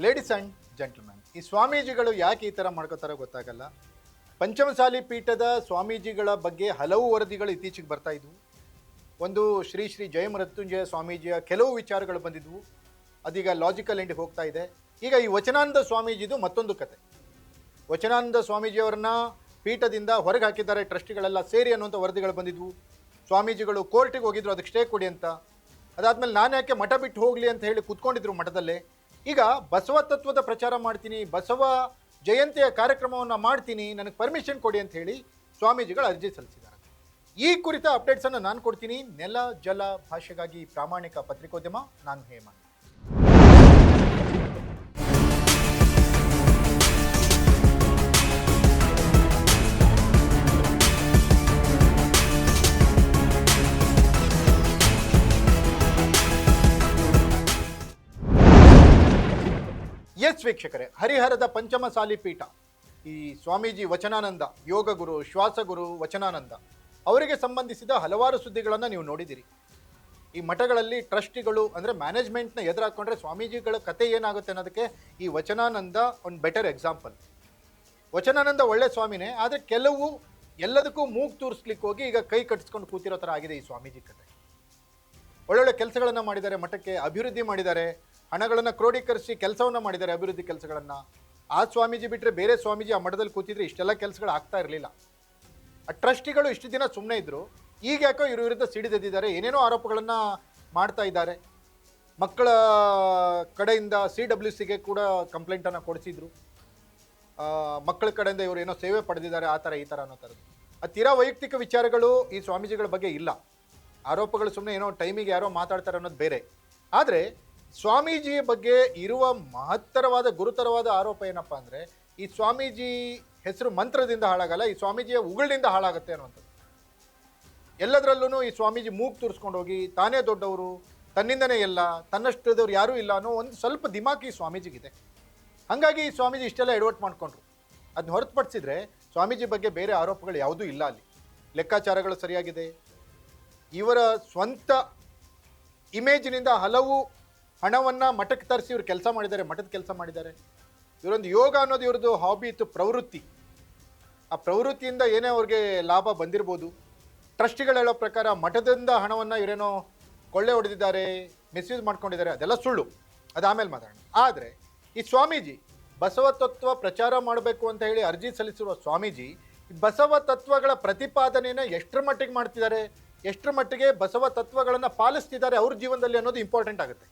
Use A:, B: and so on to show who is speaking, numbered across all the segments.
A: Ladies and gentleman, ಈ ಸ್ವಾಮೀಜಿಗಳು ಯಾಕೆ ಈ ಥರ ಮಾಡ್ಕೋತಾರೋ ಗೊತ್ತಾಗಲ್ಲ. ಪಂಚಮಸಾಲಿ ಪೀಠದ ಸ್ವಾಮೀಜಿಗಳ ಬಗ್ಗೆ ಹಲವು ವರದಿಗಳು ಇತ್ತೀಚೆಗೆ ಬರ್ತಾ ಇದ್ವು. ಒಂದು ಶ್ರೀ ಶ್ರೀ ಜಯಮೃತ್ಯುಂಜಯ ಸ್ವಾಮೀಜಿಯ ಕೆಲವು ವಿಚಾರಗಳು ಬಂದಿದ್ವು, ಅದೀಗ ಲಾಜಿಕಲ್ ಎಂಡಿಗೆ ಹೋಗ್ತಾ ಇದೆ. ಈಗ ಈ ವಚನಾನಂದ ಸ್ವಾಮೀಜಿದು ಮತ್ತೊಂದು ಕತೆ. ವಚನಾನಂದ ಸ್ವಾಮೀಜಿಯವರನ್ನ ಪೀಠದಿಂದ ಹೊರಗೆ ಹಾಕಿದ್ದಾರೆ ಟ್ರಸ್ಟಿಗಳೆಲ್ಲ ಸೇರಿ ಅನ್ನುವಂಥ ವರದಿಗಳು ಬಂದಿದ್ವು. ಸ್ವಾಮೀಜಿಗಳು ಕೋರ್ಟಿಗೆ ಹೋಗಿದ್ರು ಅದಕ್ಕೆ ಸ್ಟೇ ಕೊಡಿ ಅಂತ. ಅದಾದಮೇಲೆ ನಾನು ಯಾಕೆ ಮಠ ಬಿಟ್ಟು ಹೋಗಲಿ ಅಂತ ಹೇಳಿ ಕೂತ್ಕೊಂಡಿದ್ರು ಮಠದಲ್ಲೇ. ಈಗ ಬಸವ ತತ್ವದ ಪ್ರಚಾರ ಮಾಡ್ತೀನಿ, ಬಸವ ಜಯಂತಿಯ ಕಾರ್ಯಕ್ರಮವನ್ನು ಮಾಡ್ತೀನಿ, ನನಗೆ ಪರ್ಮಿಷನ್ ಕೊಡಿ ಅಂತ ಹೇಳಿ ಸ್ವಾಮೀಜಿಗಳು ಅರ್ಜಿ ಸಲ್ಲಿಸಿದ್ದಾರೆ. ಈ ಕುರಿತ ಅಪ್ಡೇಟ್ಸನ್ನು ನಾನು ಕೊಡ್ತೀನಿ. ನೆಲ ಜಲ ಭಾಷೆಗಾಗಿ ಪ್ರಾಮಾಣಿಕ ಪತ್ರಿಕೋದ್ಯಮ, ನಾನು ಹೇಮಂತ್. ಎಸ್ ವೀಕ್ಷಕರೇ, ಹರಿಹರದ ಪಂಚಮಸಾಲಿ ಪೀಠ, ಈ ಸ್ವಾಮೀಜಿ ವಚನಾನಂದ, ಯೋಗ ಗುರು, ಶ್ವಾಸಗುರು ವಚನಾನಂದ ಅವರಿಗೆ ಸಂಬಂಧಿಸಿದ ಹಲವಾರು ಸುದ್ದಿಗಳನ್ನು ನೀವು ನೋಡಿದ್ದೀರಿ. ಈ ಮಠಗಳಲ್ಲಿ ಟ್ರಸ್ಟಿಗಳು ಅಂದರೆ ಮ್ಯಾನೇಜ್ಮೆಂಟ್ನ ಎದುರಾಕೊಂಡ್ರೆ ಸ್ವಾಮೀಜಿಗಳ ಕತೆ ಏನಾಗುತ್ತೆ ಅನ್ನೋದಕ್ಕೆ ಈ ವಚನಾನಂದ ಒಂದು ಬೆಟರ್ ಎಕ್ಸಾಂಪಲ್. ವಚನಾನಂದ ಒಳ್ಳೆ ಸ್ವಾಮಿನೇ, ಆದರೆ ಕೆಲವು ಎಲ್ಲದಕ್ಕೂ ಮೂಗು ತೂರಿಸ್ಲಿಕ್ಕೆ ಹೋಗಿ ಈಗ ಕೈ ಕಟ್ಟಿಸ್ಕೊಂಡು ಕೂತಿರೋ ಥರ ಆಗಿದೆ ಈ ಸ್ವಾಮೀಜಿ ಕತೆ. ಒಳ್ಳೊಳ್ಳೆ ಕೆಲಸಗಳನ್ನು ಮಾಡಿದ್ದಾರೆ, ಮಠಕ್ಕೆ ಅಭಿವೃದ್ಧಿ ಮಾಡಿದ್ದಾರೆ, ಹಣಗಳನ್ನು ಕ್ರೋಢೀಕರಿಸಿ ಕೆಲಸವನ್ನು ಮಾಡಿದ್ದಾರೆ, ಅಭಿವೃದ್ಧಿ ಕೆಲಸಗಳನ್ನು. ಆ ಸ್ವಾಮೀಜಿ ಬಿಟ್ಟರೆ ಬೇರೆ ಸ್ವಾಮೀಜಿ ಆ ಮಠದಲ್ಲಿ ಕೂತಿದ್ರೆ ಇಷ್ಟೆಲ್ಲ ಕೆಲಸಗಳು ಆಗ್ತಾ ಇರಲಿಲ್ಲ. ಆ ಟ್ರಸ್ಟಿಗಳು ಇಷ್ಟು ದಿನ ಸುಮ್ಮನೆ ಇದ್ದರು, ಈಗ ಯಾಕೋ ಇವ್ರ ವಿರುದ್ಧ ಸಿಡಿದೆದ್ದಿದ್ದಾರೆ, ಏನೇನೋ ಆರೋಪಗಳನ್ನು ಮಾಡ್ತಾ ಇದ್ದಾರೆ. ಮಕ್ಕಳ ಕಡೆಯಿಂದ CWCಗೆ ಕೂಡ ಕಂಪ್ಲೇಂಟನ್ನು ಕೊಡಿಸಿದ್ರು. ಮಕ್ಕಳ ಕಡೆಯಿಂದ ಇವರು ಏನೋ ಸೇವೆ ಪಡೆದಿದ್ದಾರೆ, ಆ ಥರ ಈ ಥರ ಅನ್ನೋ ಥರದ್ದು. ಅದು ತೀರಾ ವೈಯಕ್ತಿಕ ವಿಚಾರಗಳು ಈ ಸ್ವಾಮೀಜಿಗಳ ಬಗ್ಗೆ ಇಲ್ಲ. ಆರೋಪಗಳು ಸುಮ್ಮನೆ ಏನೋ ಟೈಮಿಗೆ ಯಾರೋ ಮಾತಾಡ್ತಾರೆ ಅನ್ನೋದು ಬೇರೆ. ಆದರೆ ಸ್ವಾಮೀಜಿಯ ಬಗ್ಗೆ ಇರುವ ಮಹತ್ತರವಾದ ಗುರುತರವಾದ ಆರೋಪ ಏನಪ್ಪ ಅಂದರೆ, ಈ ಸ್ವಾಮೀಜಿ ಹೆಸರು ಮಂತ್ರದಿಂದ ಹಾಳಾಗಲ್ಲ, ಈ ಸ್ವಾಮೀಜಿಯ ಉಗುಳಿನಿಂದ ಹಾಳಾಗುತ್ತೆ ಅನ್ನುವಂಥದ್ದು. ಎಲ್ಲದರಲ್ಲೂ ಈ ಸ್ವಾಮೀಜಿ ಮೂಗು ತೂರಿಸ್ಕೊಂಡು ಹೋಗಿ ತಾನೇ ದೊಡ್ಡವರು, ತನ್ನಿಂದನೇ ಎಲ್ಲ, ತನ್ನಷ್ಟದವ್ರು ಯಾರೂ ಇಲ್ಲ ಅನ್ನೋ ಒಂದು ಸ್ವಲ್ಪ ದಿಮಾಕಿ ಈ ಸ್ವಾಮೀಜಿಗಿದೆ. ಹಾಗಾಗಿ ಈ ಸ್ವಾಮೀಜಿ ಇಷ್ಟೆಲ್ಲ ಎಡವಟ್ಟು ಮಾಡಿಕೊಂಡ್ರು. ಅದನ್ನ ಹೊರತುಪಡಿಸಿದ್ರೆ ಸ್ವಾಮೀಜಿ ಬಗ್ಗೆ ಬೇರೆ ಆರೋಪಗಳು ಯಾವುದೂ ಇಲ್ಲ. ಅಲ್ಲಿ ಲೆಕ್ಕಾಚಾರಗಳು ಸರಿಯಾಗಿದೆ. ಇವರ ಸ್ವಂತ ಇಮೇಜಿನಿಂದ ಹಲವು ಹಣವನ್ನು ಮಠಕ್ಕೆ ತರಿಸಿ ಇವರು ಕೆಲಸ ಮಾಡಿದ್ದಾರೆ, ಮಠದ ಕೆಲಸ ಮಾಡಿದ್ದಾರೆ. ಇವರೊಂದು ಯೋಗ ಅನ್ನೋದು ಇವ್ರದ್ದು ಹಾಬಿ ಇತ್ತು, ಪ್ರವೃತ್ತಿ. ಆ ಪ್ರವೃತ್ತಿಯಿಂದ ಏನೇ ಅವ್ರಿಗೆ ಲಾಭ ಬಂದಿರ್ಬೋದು. ಟ್ರಸ್ಟಿಗಳು ಹೇಳೋ ಪ್ರಕಾರ ಮಠದಿಂದ ಹಣವನ್ನು ಇವರೇನೋ ಕೊಳ್ಳೆ ಹೊಡೆದಿದ್ದಾರೆ, ಮಿಸ್ಯೂಸ್ ಮಾಡ್ಕೊಂಡಿದ್ದಾರೆ, ಅದೆಲ್ಲ ಸುಳ್ಳು. ಅದು ಆಮೇಲೆ ಮಾತಾಡೋಣ. ಆದರೆ ಈ ಸ್ವಾಮೀಜಿ ಬಸವ ತತ್ವ ಪ್ರಚಾರ ಮಾಡಬೇಕು ಅಂತ ಹೇಳಿ ಅರ್ಜಿ ಸಲ್ಲಿಸಿರುವ ಸ್ವಾಮೀಜಿ ಬಸವ ತತ್ವಗಳ ಪ್ರತಿಪಾದನೆಯನ್ನು ಎಷ್ಟರ ಮಟ್ಟಿಗೆ ಮಾಡ್ತಿದ್ದಾರೆ, ಎಷ್ಟರ ಮಟ್ಟಿಗೆ ಬಸವ ತತ್ವಗಳನ್ನು ಪಾಲಿಸ್ತಿದ್ದಾರೆ ಅವ್ರ ಜೀವನದಲ್ಲಿ ಅನ್ನೋದು ಇಂಪಾರ್ಟೆಂಟ್ ಆಗುತ್ತೆ.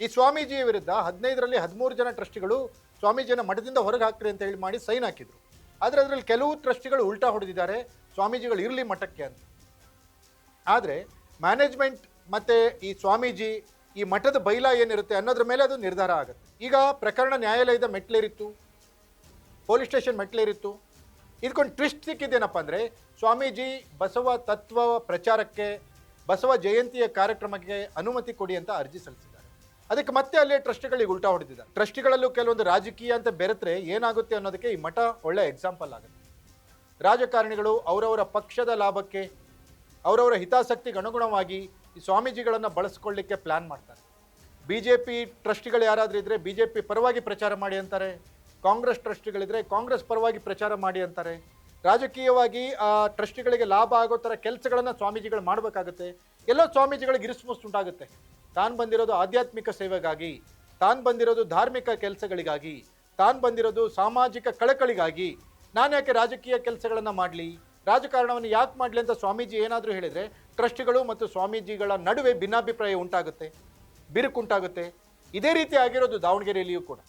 A: ಈ ಸ್ವಾಮೀಜಿ ವಿರುದ್ಧ 15ರಲ್ಲಿ 13 ಜನ ಟ್ರಸ್ಟಿಗಳು ಸ್ವಾಮೀಜಿಯನ್ನು ಮಠದಿಂದ ಹೊರಗೆ ಹಾಕ್ರಿ ಅಂತ ಹೇಳಿ ಮಾಡಿ ಸೈನ್ ಹಾಕಿದ್ರು. ಆದರೆ ಅದರಲ್ಲಿ ಕೆಲವು ಟ್ರಸ್ಟಿಗಳು ಉಲ್ಟಾ ಹೊಡೆದಿದ್ದಾರೆ, ಸ್ವಾಮೀಜಿಗಳು ಇರಲಿ ಮಠಕ್ಕೆ ಅಂತ. ಆದರೆ ಮ್ಯಾನೇಜ್ಮೆಂಟ್ ಮತ್ತು ಈ ಸ್ವಾಮೀಜಿ ಈ ಮಠದ ಬೈಲಾ ಏನಿರುತ್ತೆ ಅನ್ನೋದ್ರ ಮೇಲೆ ಅದು ನಿರ್ಧಾರ ಆಗುತ್ತೆ. ಈಗ ಪ್ರಕರಣ ನ್ಯಾಯಾಲಯದ ಮೆಟ್ಲೇರಿತ್ತು, ಪೊಲೀಸ್ ಸ್ಟೇಷನ್ ಮೆಟ್ಲೇರಿತ್ತು. ಇದಕ್ಕೊಂದು ಟ್ವಿಸ್ಟ್ ಸಿಕ್ಕಿದ್ದೇನಪ್ಪ ಅಂದರೆ, ಸ್ವಾಮೀಜಿ ಬಸವ ತತ್ವ ಪ್ರಚಾರಕ್ಕೆ, ಬಸವ ಜಯಂತಿಯ ಕಾರ್ಯಕ್ರಮಕ್ಕೆ ಅನುಮತಿ ಕೊಡಿ ಅಂತ ಅರ್ಜಿ ಸಲ್ಲಿಸಿದ್ದಾರೆ. ಅದಕ್ಕೆ ಮತ್ತೆ ಅಲ್ಲೇ ಟ್ರಸ್ಟಿಗಳಿಗೆ ಉಲ್ಟಾ ಹೊಡೆದಿದ್ದಾರೆ. ಟ್ರಸ್ಟಿಗಳಲ್ಲೂ ಕೆಲವೊಂದು ರಾಜಕೀಯ ಅಂತ ಬೆರೆತರೆ ಏನಾಗುತ್ತೆ ಅನ್ನೋದಕ್ಕೆ ಈ ಮಠ ಒಳ್ಳೆ ಎಕ್ಸಾಂಪಲ್ ಆಗುತ್ತೆ. ರಾಜಕಾರಣಿಗಳು ಅವರವರ ಪಕ್ಷದ ಲಾಭಕ್ಕೆ, ಅವರವರ ಹಿತಾಸಕ್ತಿಗೆ ಅನುಗುಣವಾಗಿ ಈ ಸ್ವಾಮೀಜಿಗಳನ್ನು ಬಳಸ್ಕೊಳ್ಳಿಕ್ಕೆ ಪ್ಲ್ಯಾನ್ ಮಾಡ್ತಾರೆ. BJP ಟ್ರಸ್ಟಿಗಳು ಯಾರಾದರೂ ಇದ್ದರೆ BJP ಪರವಾಗಿ ಪ್ರಚಾರ ಮಾಡಿ ಅಂತಾರೆ, ಕಾಂಗ್ರೆಸ್ ಟ್ರಸ್ಟಿಗಳಿದ್ರೆ ಕಾಂಗ್ರೆಸ್ ಪರವಾಗಿ ಪ್ರಚಾರ ಮಾಡಿ ಅಂತಾರೆ. ರಾಜಕೀಯವಾಗಿ ಆ ಟ್ರಸ್ಟಿಗಳಿಗೆ ಲಾಭ ಆಗೋ ಥರ ಕೆಲಸಗಳನ್ನು ಸ್ವಾಮೀಜಿಗಳು ಮಾಡಬೇಕಾಗುತ್ತೆ. ಎಲ್ಲೋ ಸ್ವಾಮೀಜಿಗಳಿಗೆ ಇರಿಸುಮುಸ್ತುಂಟಾಗುತ್ತೆ. ತಾನು ಬಂದಿರೋದು ಆಧ್ಯಾತ್ಮಿಕ ಸೇವೆಗಾಗಿ, ತಾನು ಬಂದಿರೋದು ಧಾರ್ಮಿಕ ಕೆಲಸಗಳಿಗಾಗಿ, ತಾನು ಬಂದಿರೋದು ಸಾಮಾಜಿಕ ಕಳಕಳಿಗಾಗಿ, ನಾನು ಯಾಕೆ ರಾಜಕೀಯ ಕೆಲಸಗಳನ್ನು ಮಾಡಲಿ, ರಾಜಕಾರಣವನ್ನು ಯಾಕೆ ಮಾಡಲಿ ಅಂತ ಸ್ವಾಮೀಜಿ ಏನಾದರೂ ಹೇಳಿದರೆ ಟ್ರಸ್ಟಿಗಳು ಮತ್ತು ಸ್ವಾಮೀಜಿಗಳ ನಡುವೆ ಭಿನ್ನಾಭಿಪ್ರಾಯ ಉಂಟಾಗುತ್ತೆ, ಬಿರುಕುಂಟಾಗುತ್ತೆ. ಇದೇ ರೀತಿ ಆಗಿರೋದು ದಾವಣಗೆರೆಯಲ್ಲಿಯೂ ಕೂಡ.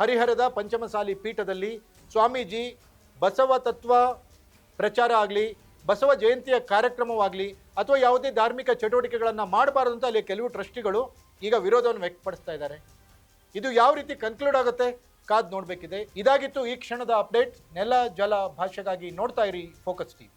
A: ಹರಿಹರದ ಪಂಚಮಸಾಲಿ ಪೀಠದಲ್ಲಿ ಸ್ವಾಮೀಜಿ ಬಸವ ತತ್ವ ಪ್ರಚಾರ ಆಗಲಿ, ಬಸವ ಜಯಂತಿಯ ಕಾರ್ಯಕ್ರಮವಾಗಲಿ ಅಥವಾ ಯಾವುದೇ ಧಾರ್ಮಿಕ ಚಟುವಟಿಕೆಗಳನ್ನು ಮಾಡಬಾರ್ದು ಅಂತ ಅಲ್ಲಿ ಕೆಲವು ಟ್ರಸ್ಟಿಗಳು ಈಗ ವಿರೋಧವನ್ನು ವ್ಯಕ್ತಪಡಿಸ್ತಾ ಇದ್ದಾರೆ. ಇದು ಯಾವ ರೀತಿ ಕನ್ಕ್ಲೂಡ್ ಆಗುತ್ತೆ ಕಾದ್ ನೋಡಬೇಕಿದೆ. ಇದಾಗಿತ್ತು ಈ ಕ್ಷಣದ ಅಪ್ಡೇಟ್. ನೆಲ ಜಲ ಭಾಷೆಗಾಗಿ ನೋಡ್ತಾ ಇರಿ ಫೋಕಸ್ ಟಿವಿ.